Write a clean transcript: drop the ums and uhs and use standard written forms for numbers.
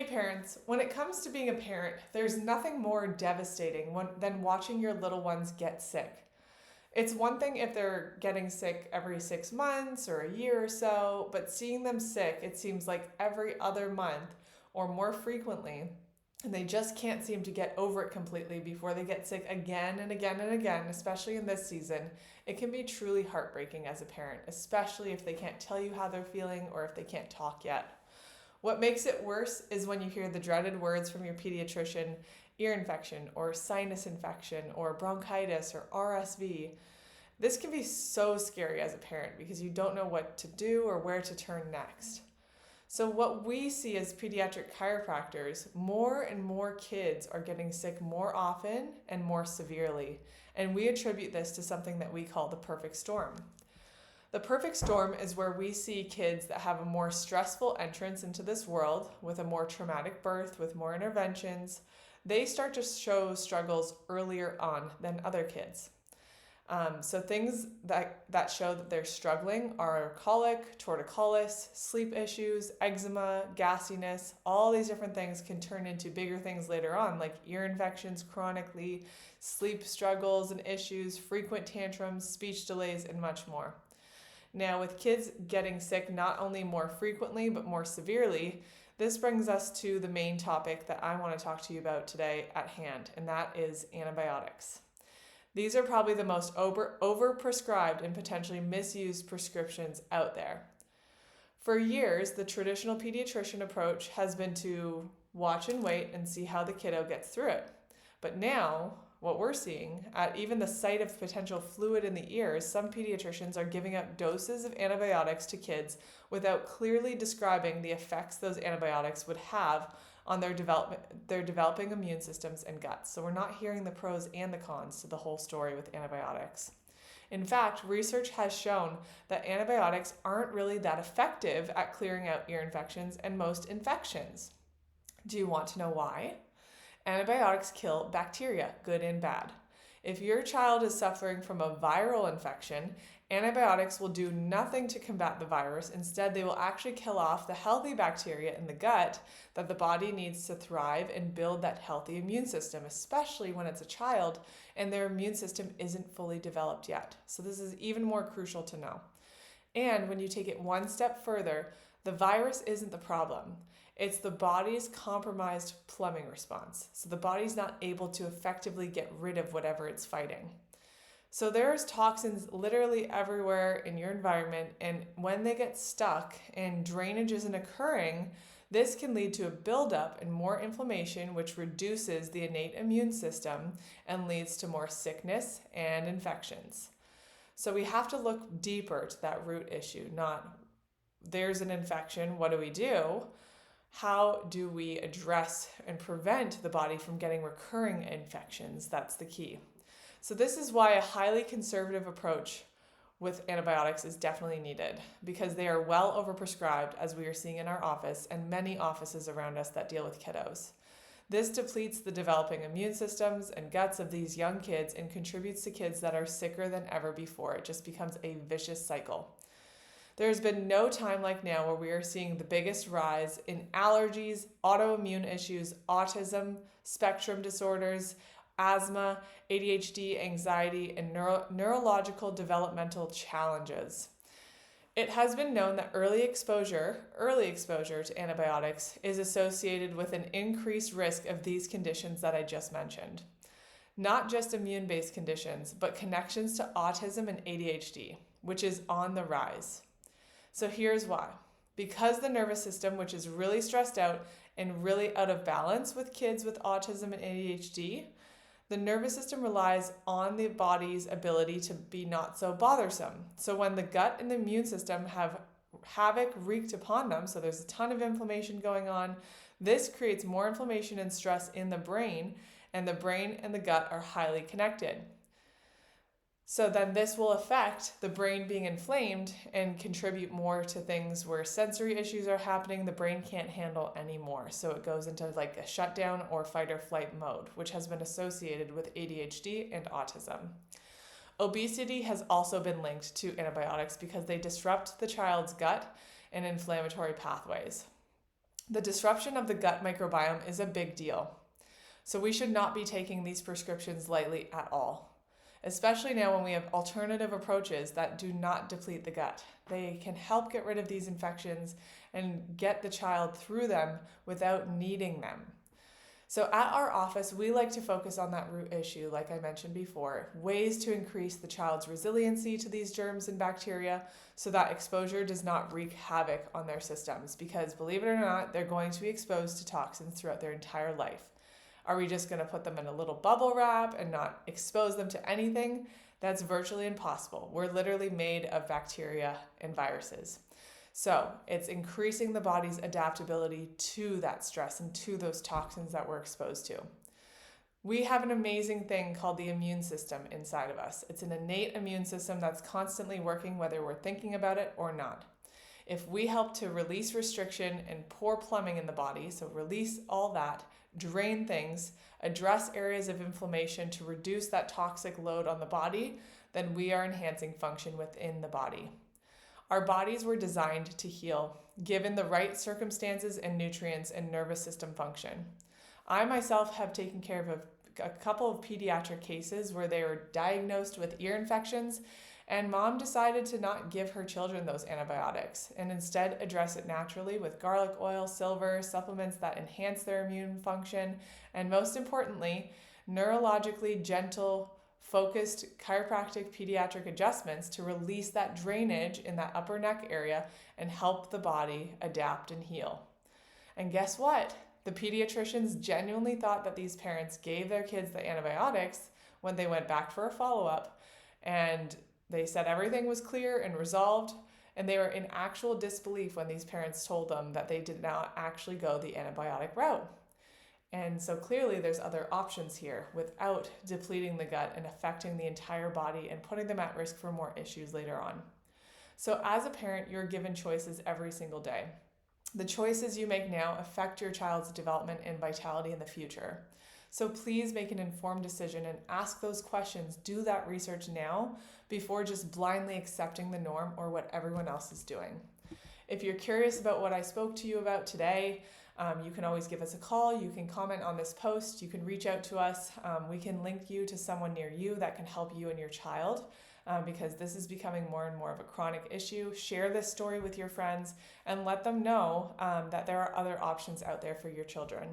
Hey parents, when it comes to being a parent, there's nothing more devastating than watching your little ones get sick. It's one thing if they're getting sick every 6 months or a year or so, but seeing them sick, it seems like every other month or more frequently, and they just can't seem to get over it completely before they get sick again and again and again, especially in this season. It can be truly heartbreaking as a parent, especially if they can't tell you how they're feeling or if they can't talk yet. What makes it worse is when you hear the dreaded words from your pediatrician, ear infection or sinus infection or bronchitis or RSV. This can be so scary as a parent because you don't know what to do or where to turn next. So, what we see as pediatric chiropractors, more and more kids are getting sick more often and more severely. And we attribute this to something that we call the perfect storm. The perfect storm is where we see kids that have a more stressful entrance into this world with a more traumatic birth, with more interventions. They start to show struggles earlier on than other kids. So things that show that they're struggling are colic, torticollis, sleep issues, eczema, gassiness. All these different things can turn into bigger things later on, like ear infections chronically, sleep struggles and issues, frequent tantrums, speech delays, and much more. Now, with kids getting sick not only more frequently but more severely, this brings us to the main topic that I want to talk to you about today at hand, and that is antibiotics. These are probably the most overprescribed and potentially misused prescriptions out there. For years, the traditional pediatrician approach has been to watch and wait and see how the kiddo gets through it. But now, what we're seeing, at even the sight of potential fluid in the ears, some pediatricians are giving out doses of antibiotics to kids without clearly describing the effects those antibiotics would have on their developing immune systems and guts. So we're not hearing the pros and the cons to the whole story with antibiotics. In fact, research has shown that antibiotics aren't really that effective at clearing out ear infections and most infections. Do you want to know why? Antibiotics kill bacteria, good and bad. If your child is suffering from a viral infection, antibiotics will do nothing to combat the virus. Instead, they will actually kill off the healthy bacteria in the gut that the body needs to thrive and build that healthy immune system, especially when it's a child and their immune system isn't fully developed yet. So this is even more crucial to know. And when you take it one step further, the virus isn't the problem. It's the body's compromised plumbing response. So the body's not able to effectively get rid of whatever it's fighting. So there's toxins literally everywhere in your environment, and when they get stuck and drainage isn't occurring, this can lead to a buildup and more inflammation, which reduces the innate immune system and leads to more sickness and infections. So we have to look deeper to that root issue, not there's an infection, what do we do? How do we address and prevent the body from getting recurring infections? That's the key. So this is why a highly conservative approach with antibiotics is definitely needed, because they are well overprescribed, as we are seeing in our office and many offices around us that deal with kiddos. This depletes the developing immune systems and guts of these young kids and contributes to kids that are sicker than ever before. It just becomes a vicious cycle. There's been no time like now where we are seeing the biggest rise in allergies, autoimmune issues, autism, spectrum disorders, asthma, ADHD, anxiety, and neurological developmental challenges. It has been known that early exposure to antibiotics is associated with an increased risk of these conditions that I just mentioned. Not just immune-based conditions, but connections to autism and ADHD, which is on the rise. So here's why. Because the nervous system, which is really stressed out and really out of balance with kids with autism and ADHD, the nervous system relies on the body's ability to be not so bothersome. So when the gut and the immune system have havoc wreaked upon them, so there's a ton of inflammation going on, this creates more inflammation and stress in the brain, and the gut are highly connected. So then this will affect the brain being inflamed and contribute more to things where sensory issues are happening the brain can't handle anymore. So it goes into like a shutdown or fight or flight mode, which has been associated with ADHD and autism. Obesity has also been linked to antibiotics because they disrupt the child's gut and inflammatory pathways. The disruption of the gut microbiome is a big deal. So we should not be taking these prescriptions lightly at all, especially now when we have alternative approaches that do not deplete the gut. They can help get rid of these infections and get the child through them without needing them. So at our office, we like to focus on that root issue, like I mentioned before, ways to increase the child's resiliency to these germs and bacteria so that exposure does not wreak havoc on their systems, because believe it or not, they're going to be exposed to toxins throughout their entire life. Are we just going to put them in a little bubble wrap and not expose them to anything? That's virtually impossible. We're literally made of bacteria and viruses. So it's increasing the body's adaptability to that stress and to those toxins that we're exposed to. We have an amazing thing called the immune system inside of us. It's an innate immune system that's constantly working whether we're thinking about it or not. If we help to release restriction and poor plumbing in the body, so release all that, drain things, address areas of inflammation to reduce that toxic load on the body, then we are enhancing function within the body. Our bodies were designed to heal, given the right circumstances and nutrients and nervous system function. I myself have taken care of a couple of pediatric cases where they were diagnosed with ear infections, and mom decided to not give her children those antibiotics and instead address it naturally with garlic oil, silver, supplements that enhance their immune function, and most importantly, neurologically gentle, focused chiropractic-pediatric adjustments to release that drainage in that upper neck area and help the body adapt and heal. And guess what? The pediatricians genuinely thought that these parents gave their kids the antibiotics when they went back for a follow-up, and they said everything was clear and resolved, and they were in actual disbelief when these parents told them that they did not actually go the antibiotic route. And so clearly there's other options here without depleting the gut and affecting the entire body and putting them at risk for more issues later on. So as a parent, you're given choices every single day. The choices you make now affect your child's development and vitality in the future. So please make an informed decision and ask those questions. Do that research now before just blindly accepting the norm or what everyone else is doing. If you're curious about what I spoke to you about today, you can always give us a call. You can comment on this post. You can reach out to us. We can link you to someone near you that can help you and your child, because this is becoming more and more of a chronic issue. Share this story with your friends and let them know that there are other options out there for your children.